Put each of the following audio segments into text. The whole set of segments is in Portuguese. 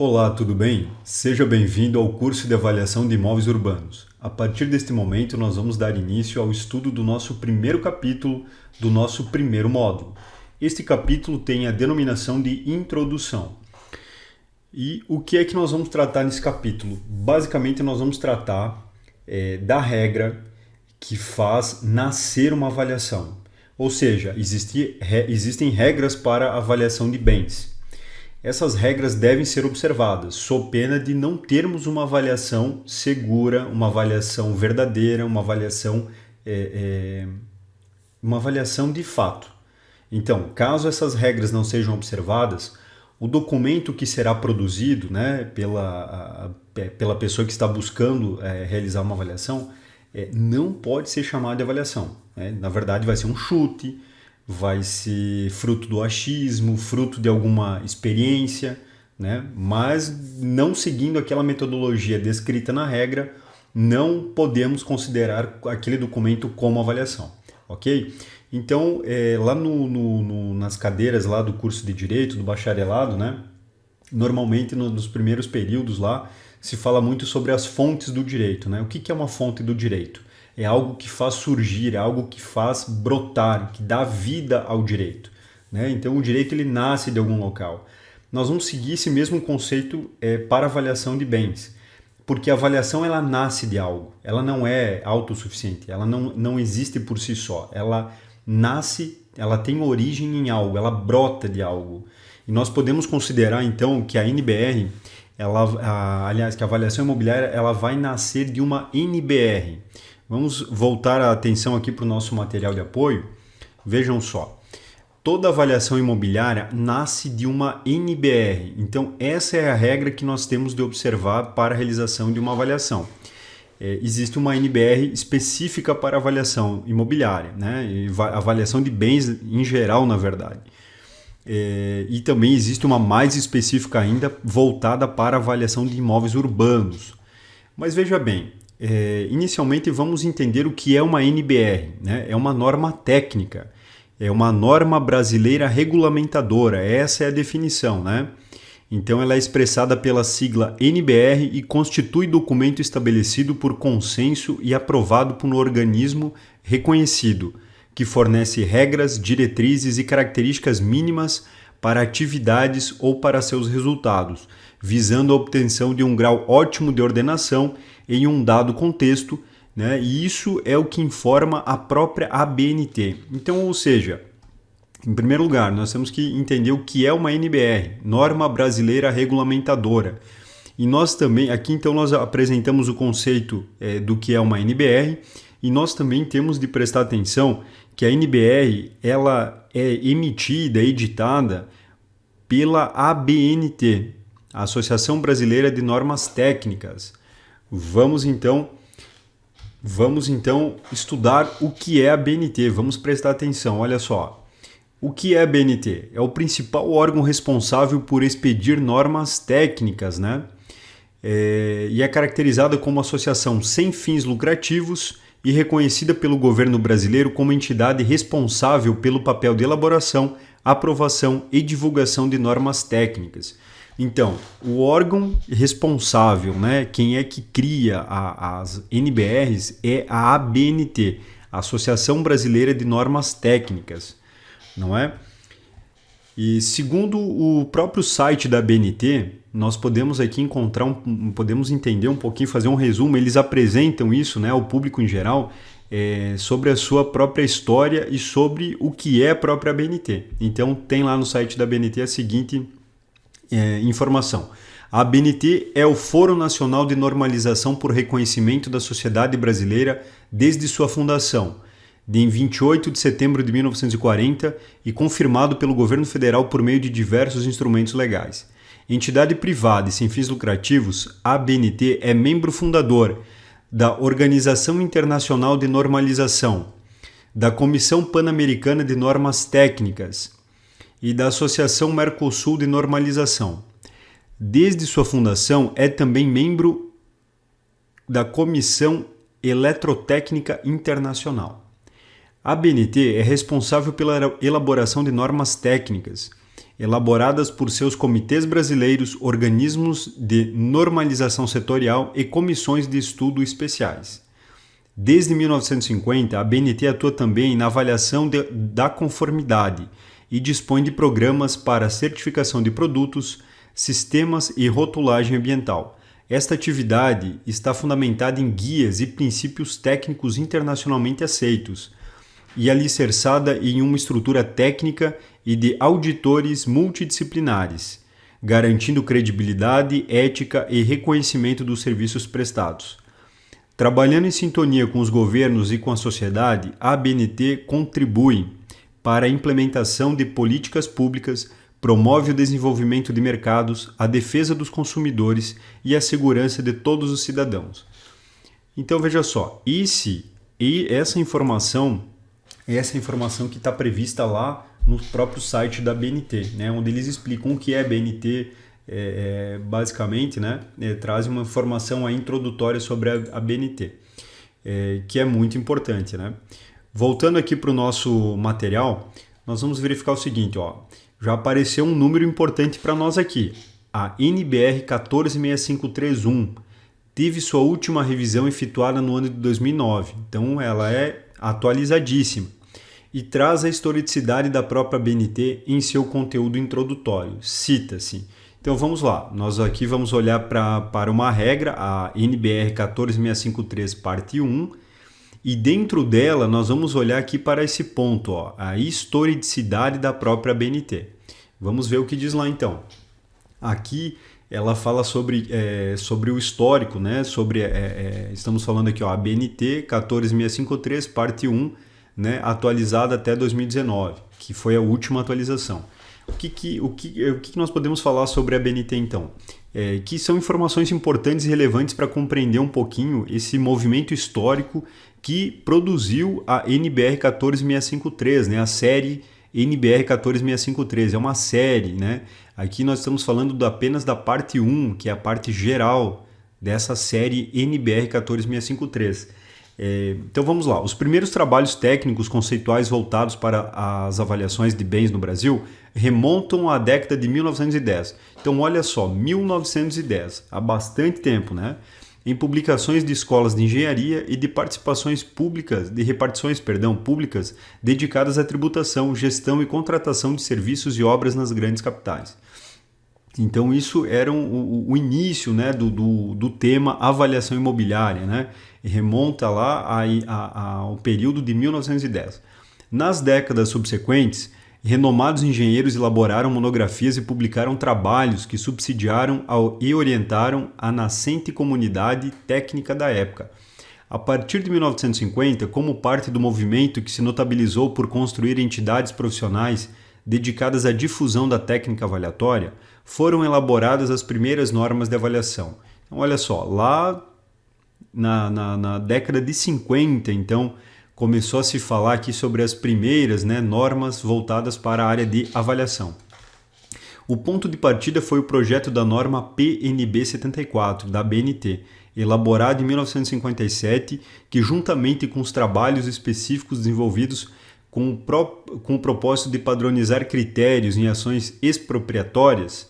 Olá, tudo bem? Seja bem-vindo ao curso de avaliação de imóveis urbanos. A partir deste momento, nós vamos dar início ao estudo do nosso primeiro capítulo do nosso primeiro módulo. Este capítulo tem a denominação de Introdução. E o que é que nós vamos tratar nesse capítulo? Basicamente, nós vamos tratar da regra que faz nascer uma avaliação. Ou seja, existem regras para avaliação de bens. Essas regras devem ser observadas, sob pena de não termos uma avaliação segura, uma avaliação verdadeira, uma avaliação de fato. Então, caso essas regras não sejam observadas, o documento que será produzido, pela pessoa que está buscando realizar uma avaliação não pode ser chamado de avaliação. Na verdade, vai ser um chute, vai ser fruto do achismo, fruto de alguma experiência, mas não seguindo aquela metodologia descrita na regra, não podemos considerar aquele documento como avaliação, ok? Então, lá nas cadeiras lá do curso de Direito, do bacharelado, normalmente nos primeiros períodos lá, se fala muito sobre as fontes do direito. O que é uma fonte do direito? É algo que faz surgir, é algo que faz brotar, que dá vida ao direito. Então, o direito ele nasce de algum local. Nós vamos seguir esse mesmo conceito para avaliação de bens, porque a avaliação ela nasce de algo, ela não é autossuficiente, ela não existe por si só, ela nasce, ela tem origem em algo, ela brota de algo. E nós podemos considerar, então, que a NBR, que a avaliação imobiliária ela vai nascer de uma NBR. Vamos voltar a atenção aqui para o nosso material de apoio. Vejam só, toda avaliação imobiliária nasce de uma NBR. Então, essa é a regra que nós temos de observar para a realização de uma avaliação. Existe uma NBR específica para avaliação imobiliária, avaliação de bens em geral, na verdade. E também existe uma mais específica ainda voltada para avaliação de imóveis urbanos. Mas veja bem, inicialmente vamos entender o que é uma NBR. É uma norma técnica, é uma norma brasileira regulamentadora, essa é a definição. Então ela é expressada pela sigla NBR e constitui documento estabelecido por consenso e aprovado por um organismo reconhecido, que fornece regras, diretrizes e características mínimas para atividades ou para seus resultados, visando a obtenção de um grau ótimo de ordenação em um dado contexto, e isso é o que informa a própria ABNT. Então, ou seja, em primeiro lugar, nós temos que entender o que é uma NBR, Norma Brasileira Regulamentadora. E nós também, aqui então nós apresentamos o conceito do que é uma NBR, e nós também temos de prestar atenção que a NBR ela é emitida, editada pela ABNT, a Associação Brasileira de Normas Técnicas. Vamos então estudar o que é a ABNT. Vamos prestar atenção, olha só. O que é a ABNT? É o principal órgão responsável por expedir normas técnicas, e é caracterizada como associação sem fins lucrativos e reconhecida pelo governo brasileiro como entidade responsável pelo papel de elaboração, aprovação e divulgação de normas técnicas. Então, o órgão responsável, quem é que cria as NBRs é a ABNT, a Associação Brasileira de Normas Técnicas, não é? E segundo o próprio site da ABNT, nós podemos aqui podemos entender um pouquinho, fazer um resumo. Eles apresentam isso, ao público em geral, sobre a sua própria história e sobre o que é a própria ABNT. Então tem lá no site da ABNT a seguinte informação. A ABNT é o Foro Nacional de Normalização por Reconhecimento da Sociedade Brasileira desde sua fundação, em 28 de setembro de 1940 e confirmado pelo governo federal por meio de diversos instrumentos legais. Entidade privada e sem fins lucrativos, a ABNT é membro fundador da Organização Internacional de Normalização, da Comissão Pan-Americana de Normas Técnicas e da Associação Mercosul de Normalização. Desde sua fundação, é também membro da Comissão Eletrotécnica Internacional. A ABNT é responsável pela elaboração de normas técnicas elaboradas por seus comitês brasileiros, organismos de normalização setorial e comissões de estudo especiais. Desde 1950, a ABNT atua também na avaliação da conformidade e dispõe de programas para certificação de produtos, sistemas e rotulagem ambiental. Esta atividade está fundamentada em guias e princípios técnicos internacionalmente aceitos e alicerçada em uma estrutura técnica e de auditores multidisciplinares, garantindo credibilidade, ética e reconhecimento dos serviços prestados. Trabalhando em sintonia com os governos e com a sociedade, a ABNT contribui para a implementação de políticas públicas, promove o desenvolvimento de mercados, a defesa dos consumidores e a segurança de todos os cidadãos. Então veja só, essa informação que está prevista lá no próprio site da ABNT, né, onde eles explicam o que é a ABNT, basicamente, né, traz uma informação introdutória sobre a ABNT, que é muito importante. Né? Voltando aqui para o nosso material, nós vamos verificar o seguinte, já apareceu um número importante para nós aqui, a NBR 146531, teve sua última revisão efetuada no ano de 2009, então ela é atualizadíssima e traz a historicidade da própria ABNT em seu conteúdo introdutório, cita-se. Então vamos lá, nós aqui vamos olhar para uma regra, a NBR 14653, parte 1, e dentro dela nós vamos olhar aqui para esse ponto, a historicidade da própria ABNT. Vamos ver o que diz lá então. Aqui ela fala sobre o histórico, né? Estamos falando aqui, a ABNT 14653, parte 1, né? Atualizada até 2019, que foi a última atualização. O que nós podemos falar sobre a ABNT então? Que são informações importantes e relevantes para compreender um pouquinho esse movimento histórico que produziu a NBR 14653, né? A série NBR 14653, é uma série, né? Aqui nós estamos falando apenas da parte 1, que é a parte geral dessa série NBR 14653. Então vamos lá, os primeiros trabalhos técnicos conceituais voltados para as avaliações de bens no Brasil remontam à década de 1910. Então olha só, 1910, há bastante tempo, né? Em publicações de escolas de engenharia e de repartições públicas dedicadas à tributação, gestão e contratação de serviços e obras nas grandes capitais. Então isso era o início, né, do tema avaliação imobiliária, né? Remonta lá ao período de 1910. Nas décadas subsequentes, renomados engenheiros elaboraram monografias e publicaram trabalhos que subsidiaram e orientaram a nascente comunidade técnica da época. A partir de 1950, como parte do movimento que se notabilizou por construir entidades profissionais dedicadas à difusão da técnica avaliatória, foram elaboradas as primeiras normas de avaliação. Então, olha só, lá na década de 50, então, começou a se falar aqui sobre as primeiras, né, normas voltadas para a área de avaliação. O ponto de partida foi o projeto da norma PNB 74, da ABNT, elaborado em 1957, que juntamente com os trabalhos específicos desenvolvidos com o propósito de padronizar critérios em ações expropriatórias,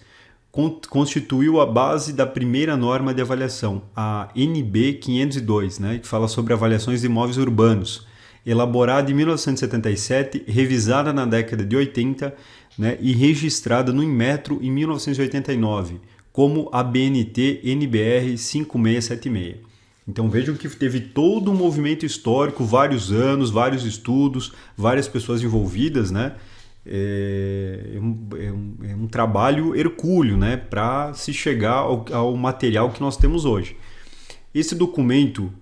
constituiu a base da primeira norma de avaliação, a NB 502, né, que fala sobre avaliações de imóveis urbanos, elaborada em 1977, revisada na década de 80, né, e registrada no Inmetro em 1989, como a BNT NBR 5676. Então vejam que teve todo um movimento histórico, vários anos, vários estudos, várias pessoas envolvidas, né? É um trabalho hercúleo, né, para se chegar ao material que nós temos hoje. Esse documento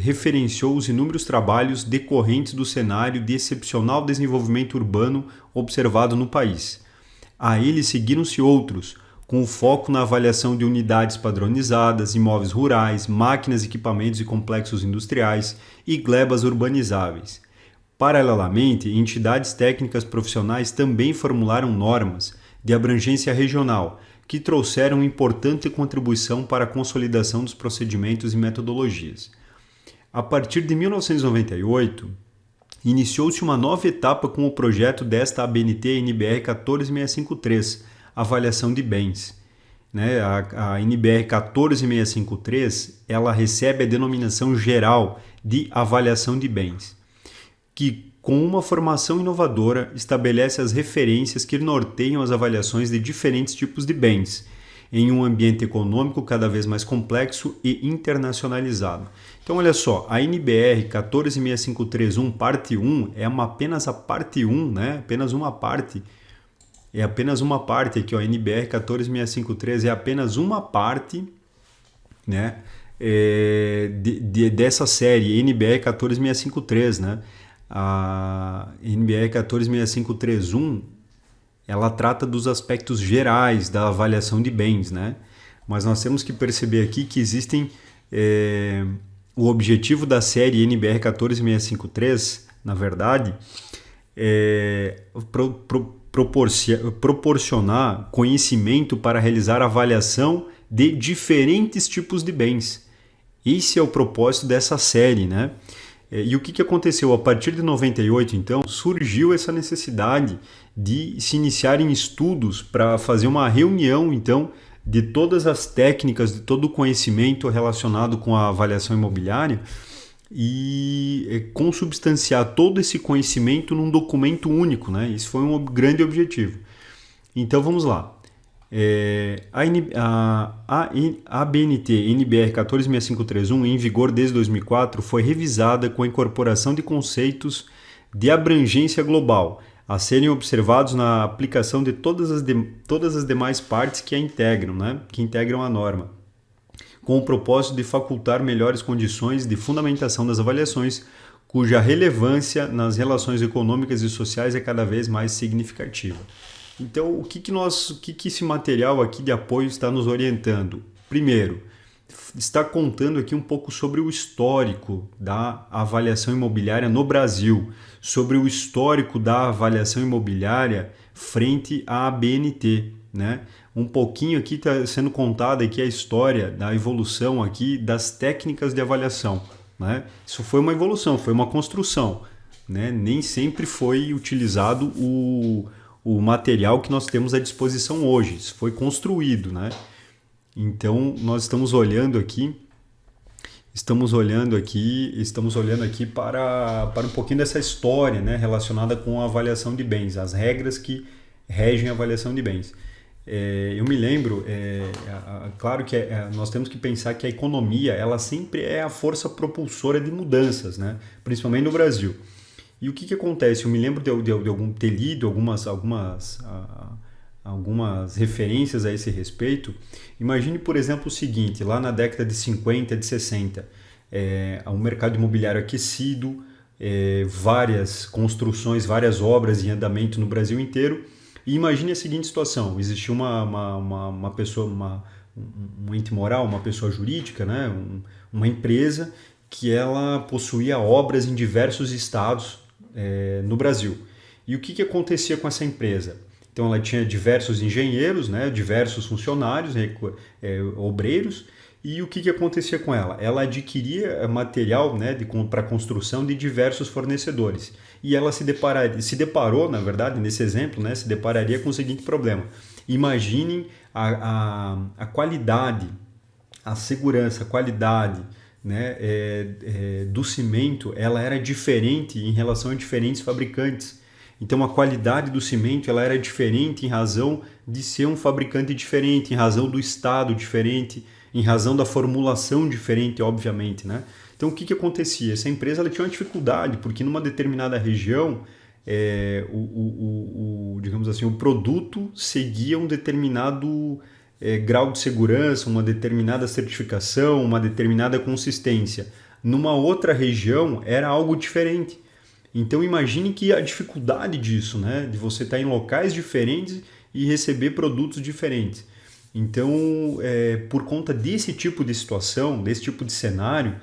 referenciou os inúmeros trabalhos decorrentes do cenário de excepcional desenvolvimento urbano observado no país. A ele seguiram-se outros, com foco na avaliação de unidades padronizadas, imóveis rurais, máquinas, equipamentos e complexos industriais e glebas urbanizáveis. Paralelamente, entidades técnicas profissionais também formularam normas de abrangência regional, que trouxeram importante contribuição para a consolidação dos procedimentos e metodologias. A partir de 1998, iniciou-se uma nova etapa com o projeto desta ABNT NBR 14653, avaliação de bens. Né? A NBR 14653 ela recebe a denominação geral de avaliação de bens, que com uma formação inovadora estabelece as referências que norteiam as avaliações de diferentes tipos de bens, em um ambiente econômico cada vez mais complexo e internacionalizado. Então, olha só, a NBR 14653-1, parte 1, é apenas a parte 1, né? Apenas uma parte. É apenas uma parte aqui, ó, a NBR 14653 é apenas uma parte, né? Dessa série, NBR 14653, né? A NBR 14653-1 ela trata dos aspectos gerais da avaliação de bens, né? Mas nós temos que perceber aqui que existem o objetivo da série NBR 14653, na verdade, proporcionar conhecimento para realizar avaliação de diferentes tipos de bens. Esse é o propósito dessa série, né? E o que aconteceu? A partir de 98, então, surgiu essa necessidade de se iniciarem estudos para fazer uma reunião, então, de todas as técnicas, de todo o conhecimento relacionado com a avaliação imobiliária e consubstanciar todo esse conhecimento num documento único, né? Isso foi um grande objetivo. Então, vamos lá. A ABNT NBR 14653-1, em vigor desde 2004, foi revisada com a incorporação de conceitos de abrangência global, a serem observados na aplicação de todas as demais partes que a integram, né? Que integram a norma, com o propósito de facultar melhores condições de fundamentação das avaliações, cuja relevância nas relações econômicas e sociais é cada vez mais significativa. Então, o que esse material aqui de apoio está nos orientando? Primeiro, está contando aqui um pouco sobre o histórico da avaliação imobiliária no Brasil, sobre o histórico da avaliação imobiliária frente à ABNT, né? Um pouquinho aqui está sendo contada aqui a história da evolução aqui das técnicas de avaliação, né? Isso foi uma evolução, foi uma construção, né? Nem sempre foi utilizado o material que nós temos à disposição hoje. Isso foi construído, né? Então, nós estamos olhando aqui para um pouquinho dessa história, né, relacionada com a avaliação de bens, as regras que regem a avaliação de bens. Eu me lembro, claro que nós temos que pensar que a economia ela sempre é a força propulsora de mudanças, né, principalmente no Brasil. E o que acontece? Eu me lembro de ter lido algumas referências a esse respeito. Imagine, por exemplo, o seguinte, lá na década de 50, de 60, um mercado imobiliário aquecido, várias construções, várias obras em andamento no Brasil inteiro. E imagine a seguinte situação, existia uma pessoa, um ente moral, uma pessoa jurídica, né? Uma empresa que ela possuía obras em diversos estados no Brasil. E o que acontecia com essa empresa? Então ela tinha diversos engenheiros, né, diversos funcionários, obreiros, e o que acontecia com ela? Ela adquiria material, né, para construção de diversos fornecedores. E ela se deparou, na verdade, nesse exemplo, né, se depararia com o seguinte problema. Imaginem a qualidade, a segurança, a qualidade, né, do cimento, ela era diferente em relação a diferentes fabricantes. Então a qualidade do cimento ela era diferente em razão de ser um fabricante diferente, em razão do estado diferente, em razão da formulação diferente, obviamente, né? Então o que acontecia? Essa empresa ela tinha uma dificuldade, porque numa determinada região digamos assim, o produto seguia um determinado grau de segurança, uma determinada certificação, uma determinada consistência. Numa outra região era algo diferente. Então imagine que a dificuldade disso, né? De você estar em locais diferentes e receber produtos diferentes. Então, por conta desse tipo de situação, desse tipo de cenário,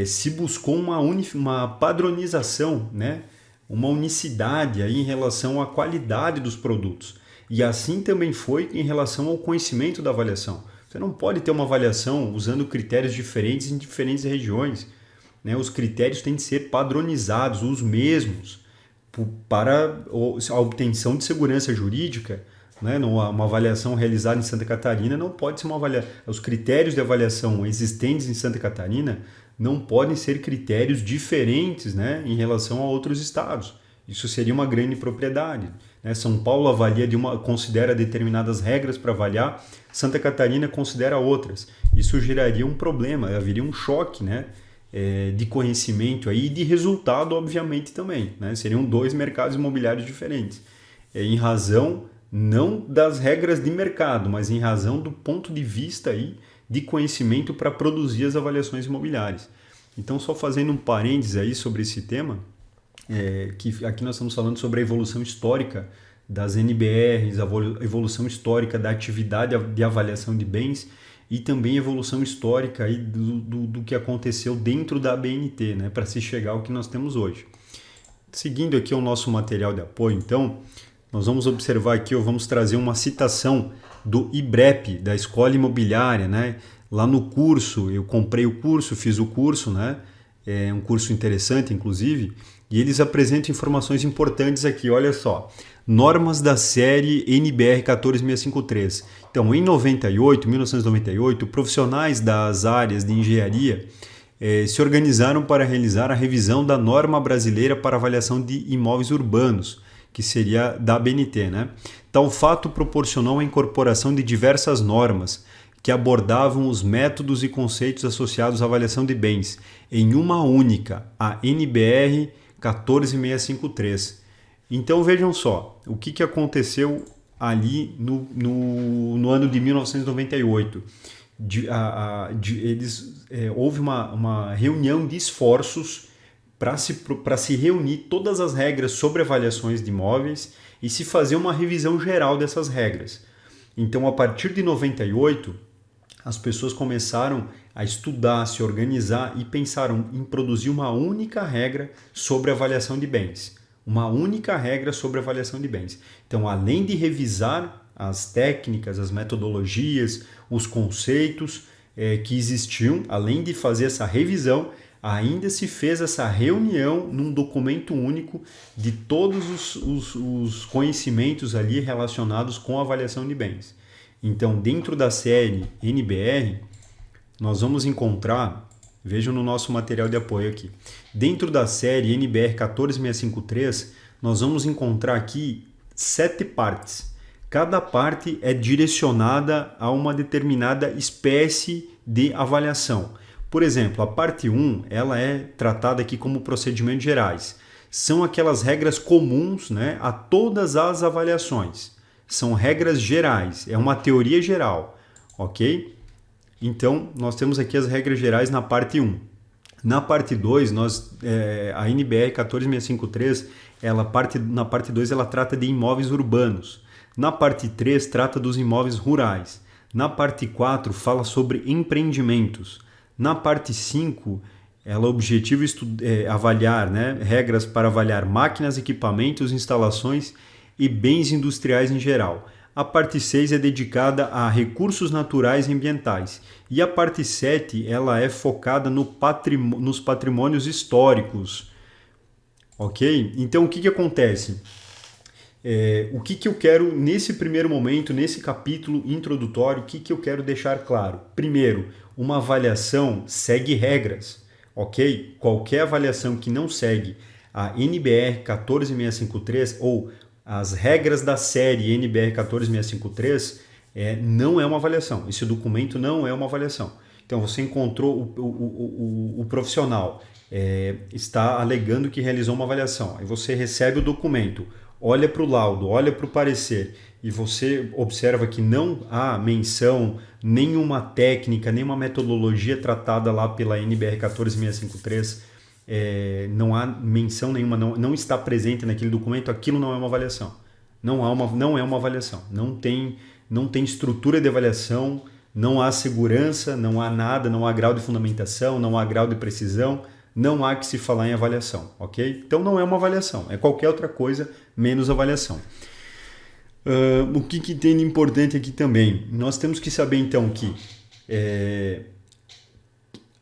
se buscou uma padronização, né? Uma unicidade aí em relação à qualidade dos produtos. E assim também foi em relação ao conhecimento da avaliação. Você não pode ter uma avaliação usando critérios diferentes em diferentes regiões. né? Os critérios têm de ser padronizados, os mesmos, para a obtenção de segurança jurídica, né? Uma avaliação realizada em Santa Catarina não pode ser uma avaliação. Os critérios de avaliação existentes em Santa Catarina não podem ser critérios diferentes, né, em relação a outros estados. Isso seria uma grande propriedade, né? São Paulo avalia considera determinadas regras para avaliar, Santa Catarina considera outras. Isso geraria um problema, haveria um choque, né, de conhecimento aí, e de resultado, obviamente, também, né? Seriam dois mercados imobiliários diferentes, em razão não das regras de mercado, mas em razão do ponto de vista aí de conhecimento para produzir as avaliações imobiliárias. Então, só fazendo um parênteses aí sobre esse tema, que aqui nós estamos falando sobre a evolução histórica das NBRs, a evolução histórica da atividade de avaliação de bens e também evolução histórica aí do que aconteceu dentro da ABNT, né, para se chegar ao que nós temos hoje. Seguindo aqui o nosso material de apoio, então, nós vamos observar aqui, vamos trazer uma citação do IBREP, da Escola Imobiliária, né? Lá no curso, eu comprei o curso, fiz o curso, né? É um curso interessante, inclusive, e eles apresentam informações importantes aqui, olha só. Normas da série NBR 14653. Então, em 1998, profissionais das áreas de engenharia se organizaram para realizar a revisão da norma brasileira para avaliação de imóveis urbanos, que seria da ABNT, né? Tal fato proporcionou a incorporação de diversas normas que abordavam os métodos e conceitos associados à avaliação de bens em uma única, a NBR 14653. Então vejam só, o que aconteceu ali no ano de 1998. Houve uma reunião de esforços para se reunir todas as regras sobre avaliações de imóveis e se fazer uma revisão geral dessas regras. Então, a partir de 98, as pessoas começaram a estudar, a se organizar e pensaram em produzir uma única regra sobre avaliação de bens. Uma única regra sobre avaliação de bens. Então, além de revisar as técnicas, as metodologias, os conceitos que existiam, além de fazer essa revisão, ainda se fez essa reunião num documento único de todos os conhecimentos ali relacionados com a avaliação de bens. Então, dentro da série NBR, nós vamos encontrar, vejam no nosso material de apoio aqui, dentro da série NBR 14653, nós vamos encontrar aqui 7 partes. Cada parte é direcionada a uma determinada espécie de avaliação. Por exemplo, a parte 1, ela é tratada aqui como procedimentos gerais. São aquelas regras comuns, né, a todas as avaliações. São regras gerais, é uma teoria geral, ok? Então, nós temos aqui as regras gerais na parte 1. Na parte 2, a NBR 14653, na parte 2, ela trata de imóveis urbanos. Na parte 3, trata dos imóveis rurais. Na parte 4, fala sobre empreendimentos. Na parte 5, ela objetiva avaliar, né, regras para avaliar máquinas, equipamentos, instalações e bens industriais em geral. A parte 6 é dedicada a recursos naturais e ambientais. E a parte 7 ela é focada nos patrimônios históricos. Ok? Então, o que acontece? O que eu quero, nesse primeiro momento, nesse capítulo introdutório, o que eu quero deixar claro? Primeiro, uma avaliação segue regras, ok? Qualquer avaliação que não segue a NBR 14653 ou as regras da série NBR 14653 não é uma avaliação. Esse documento não é uma avaliação. Então, você encontrou o profissional, está alegando que realizou uma avaliação. Aí você recebe o documento, olha para o laudo, olha para o parecer e você observa que não há menção, nenhuma técnica, nenhuma metodologia tratada lá pela NBR 14653, não há menção nenhuma, não está presente naquele documento, aquilo não é uma avaliação. Não é uma avaliação. Não tem estrutura de avaliação, não há segurança, não há nada, não há grau de fundamentação, não há grau de precisão, não há que se falar em avaliação, ok? Então não é uma avaliação, é qualquer outra coisa menos avaliação. O que tem de importante aqui também? Nós temos que saber então que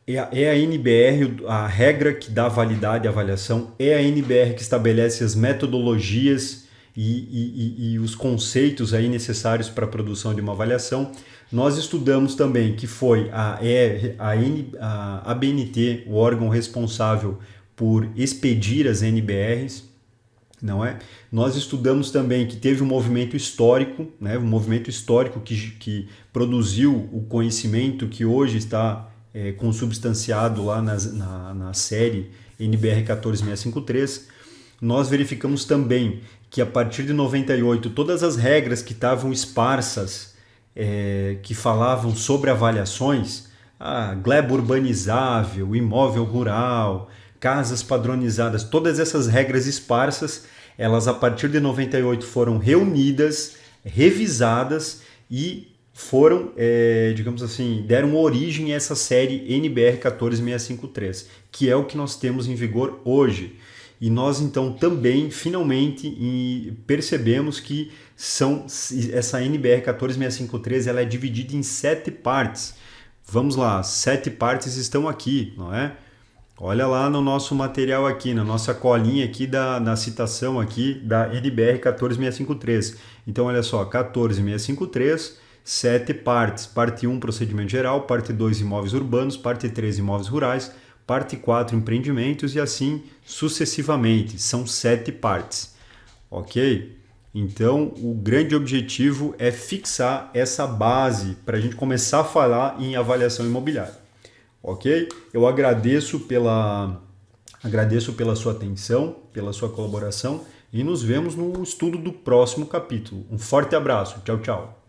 É a NBR, a regra que dá validade à avaliação, é a NBR que estabelece as metodologias e os conceitos aí necessários para a produção de uma avaliação. Nós estudamos também que foi a ABNT, o órgão responsável por expedir as NBRs, não é? Nós estudamos também que teve um movimento histórico, né? Um movimento histórico que produziu o conhecimento que hoje está consubstanciado lá na série NBR 14653. Nós verificamos também que a partir de 98, todas as regras que estavam esparsas, que falavam sobre avaliações, gleba urbanizável, imóvel rural, casas padronizadas, todas essas regras esparsas, elas a partir de 98 foram reunidas, revisadas e foram, digamos assim, deram origem a essa série NBR 14653, que é o que nós temos em vigor hoje. E nós então também, finalmente, percebemos que essa NBR 14653 ela é dividida em 7 partes. Vamos lá, 7 partes estão aqui, não é? Olha lá no nosso material aqui, na nossa colinha aqui na citação aqui da NBR 14653. Então, olha só, 14653, 7 partes. Parte 1, procedimento geral. Parte 2, imóveis urbanos. Parte 3, imóveis rurais. Parte 4, empreendimentos e assim sucessivamente. São 7 partes, ok? Então, o grande objetivo é fixar essa base para a gente começar a falar em avaliação imobiliária. Ok? Eu agradeço pela sua atenção, pela sua colaboração e nos vemos no estudo do próximo capítulo. Um forte abraço. Tchau, tchau.